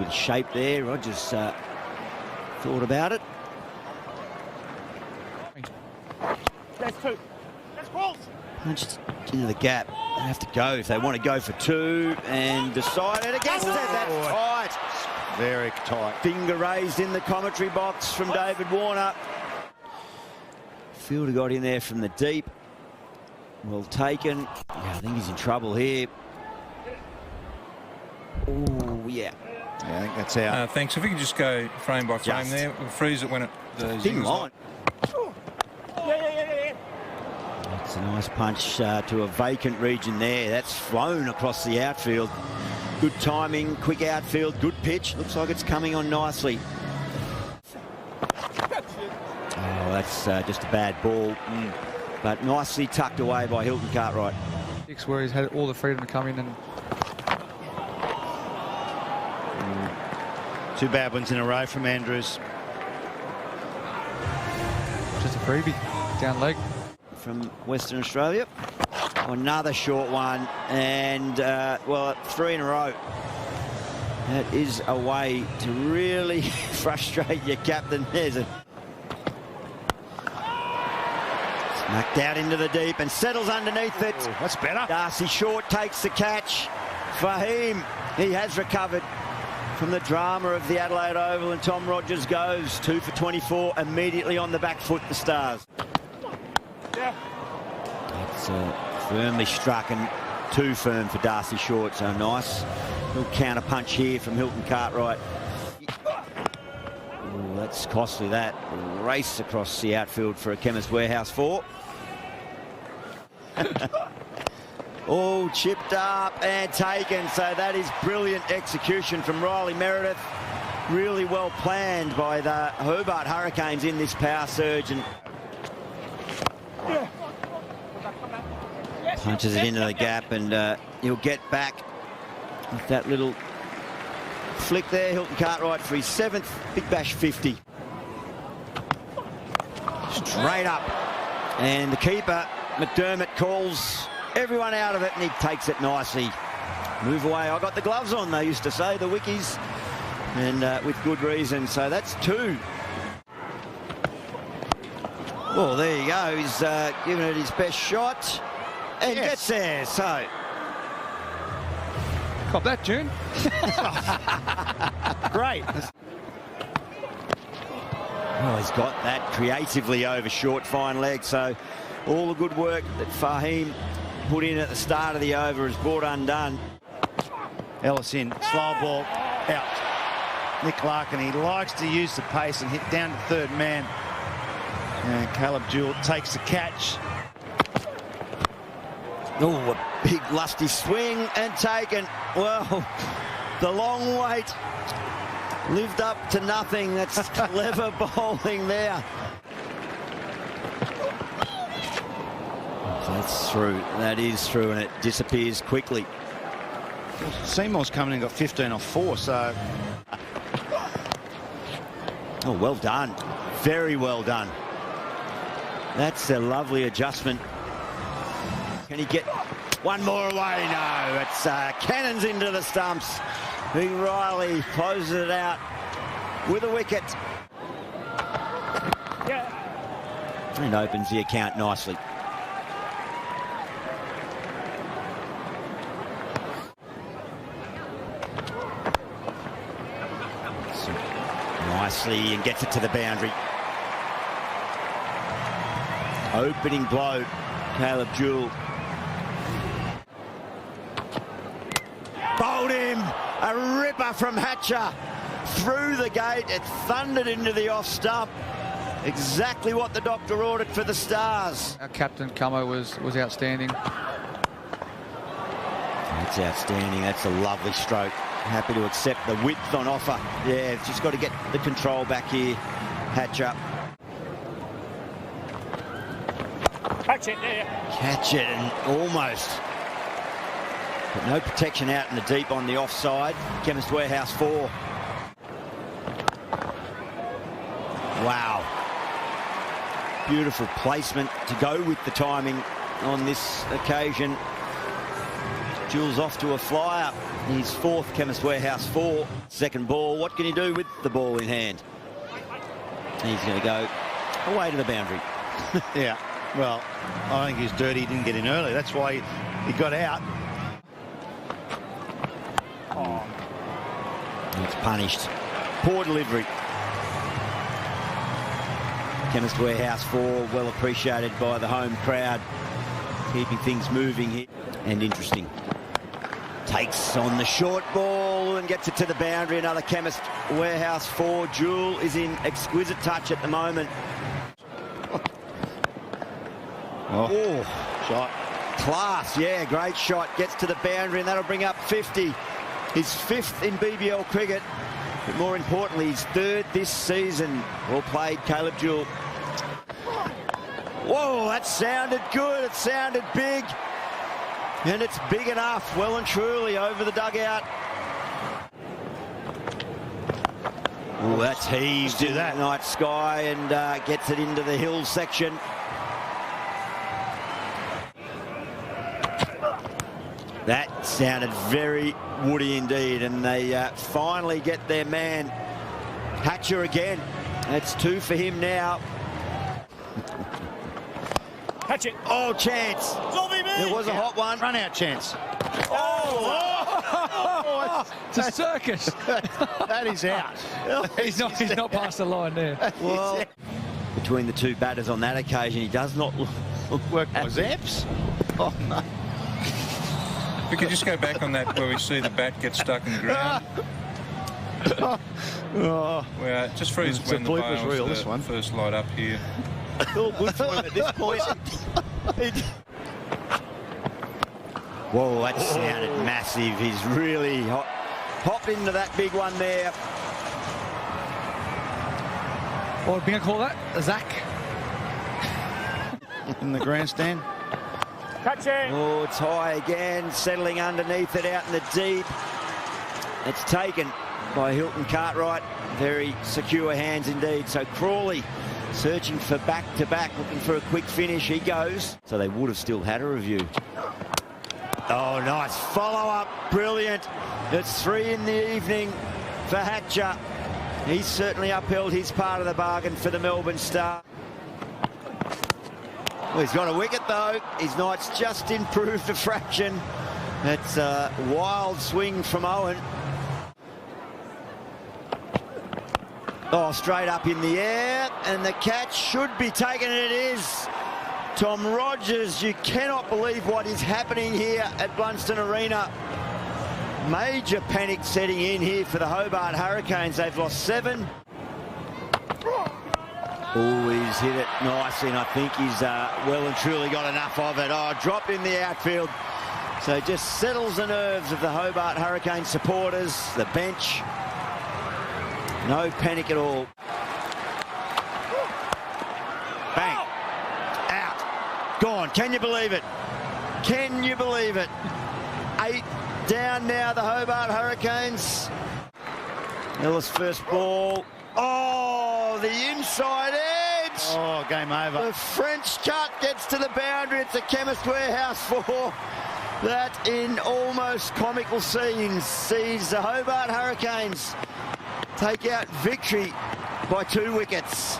bit of shape there. Rogers thought about it. That's two. That's balls. Punched into the gap. They have to go if they want to go for two, and decided against it. That's tight. Very tight. Finger raised in the commentary box from David Warner. Fielder got in there from the deep. Well taken. Yeah, I think he's in trouble here. Oh, yeah. Yeah, I think that's out. Thanks. If we can just go frame by frame there, we'll freeze it when it... Thin line. That's a nice punch to a vacant region there. That's flown across the outfield. Good timing, quick outfield, good pitch. Looks like it's coming on nicely. Oh, that's just a bad ball. But nicely tucked away by Hilton Cartwright. Where he's had all the freedom to come in and... Two bad ones in a row from Andrews. Just a freebie. Down leg. From Western Australia. Another short one, and well, 3 in a row. That is a way to really frustrate your captain. There's a smacked out into the deep and settles underneath it. Ooh, that's better. Darcy Short takes the catch. Fahim, he has recovered from the drama of the Adelaide Oval, and Tom Rogers goes 2 for 24 immediately on the back foot, the Stars. It's firmly struck and too firm for Darcy Short, so nice little counter punch here from Hilton Cartwright. Ooh, that's costly, that. Race across the outfield for a Chemist Warehouse 4. All chipped up and taken, so that is brilliant execution from Riley Meredith. Really well planned by the Hobart Hurricanes in this power surge, and punches it into the gap, and he'll get back with that little flick there. Hilton Cartwright for his 7th Big Bash 50. Straight up, and the keeper McDermott calls everyone out of it, and he takes it nicely. Move away, I got the gloves on, they used to say, the Wickies, and with good reason. So that's 2. Well, there you go. He's giving it his best shot and gets there. So, cop that, June. great. Well, he's got that creatively over short, fine leg. So, all the good work that Fahim put in at the start of the over is brought undone. Ellis in, slow ball, out. Nick Larkin, he likes to use the pace and hit down to third man. And Caleb Jewell takes the catch. Oh, a big lusty swing and taken. Well, the long wait lived up to nothing. That's clever bowling there. That's through. That is through, and it disappears quickly. Seymour's coming and got 15 off 4, so... Oh, well done. Very well done. That's a lovely adjustment. Can he get one more away? No, it's cannons into the stumps. Big Riley closes it out with a wicket. And opens the account nicely. Nicely, and gets it to the boundary. Opening blow, Caleb Jewell. Bowled him, a ripper from Hatcher. Through the gate, it thundered into the off stump. Exactly what the doctor ordered for the Stars. Our captain, Camo, was outstanding. That's outstanding, that's a lovely stroke. Happy to accept the width on offer. Yeah, just got to get the control back here. Hatcher. Catch it there. Catch it, and almost. But no protection out in the deep on the offside. Chemist Warehouse 4. Wow. Beautiful placement to go with the timing on this occasion. Jules off to a flyer. His fourth, Chemist Warehouse 4. Second ball. What can he do with the ball in hand? He's going to go away to the boundary. Yeah, well, I think he's dirty. He didn't get in early. That's why he got out. It's punished. Poor delivery. Chemist Warehouse 4, well appreciated by the home crowd. Keeping things moving here and interesting. Takes on the short ball and gets it to the boundary. Another Chemist Warehouse 4. Jewel is in exquisite touch at the moment. Oh, shot. Class, yeah, great shot. Gets to the boundary and that'll bring up 50. His 5th in BBL cricket, but more importantly, his 3rd this season. Well played, Caleb Jewell. Whoa, that sounded good. It sounded big. And it's big enough, well and truly, over the dugout. Oh, that's heaved in that night sky and gets it into the hill section. That sounded very woody indeed, and they finally get their man Hatcher again. That's 2 for him now. Catch it. Oh, chance. It was a hot one. Run out chance. It's a circus. That is out. he's not past the line there. Well, between the two batters on that occasion, he does not Work by Zaps. Oh, no. We could just go back on that where we see the bat get stuck in the ground. Where just freeze It's a when the bloopers bail's reel, the this one. first light up here. all good for him at this point. Whoa, that sounded massive. He's really hopped into that big one there. What would Binger call that? A Zach? In the grandstand. Catch it. Oh, it's high again, settling underneath it out in the deep. It's taken by Hilton Cartwright. Very secure hands indeed. So Crawley searching for back-to-back, looking for a quick finish. He goes. So they would have still had a review. Oh, nice follow-up. Brilliant. It's 3 in the evening for Hatcher. He's certainly upheld his part of the bargain for the Melbourne Star. Well, he's got a wicket, though. His night's just improved a fraction. That's a wild swing from Owen. Oh, straight up in the air, and the catch should be taken, and it is. Tom Rogers, you cannot believe what is happening here at Blunston Arena. Major panic setting in here for the Hobart Hurricanes. They've lost 7. Oh, he's hit it nicely, and I think he's well and truly got enough of it. Oh, drop in the outfield. So just settles the nerves of the Hobart Hurricane supporters, the bench. No panic at all. Bang. Out. Gone. Can you believe it? Can you believe it? 8 down now, the Hobart Hurricanes. Ellis first ball. Oh, the inside edge. Oh, game over. The French cut gets to the boundary. It's a Chemist Warehouse 4. That, in almost comical scenes, sees the Hobart Hurricanes take out victory by 2 wickets.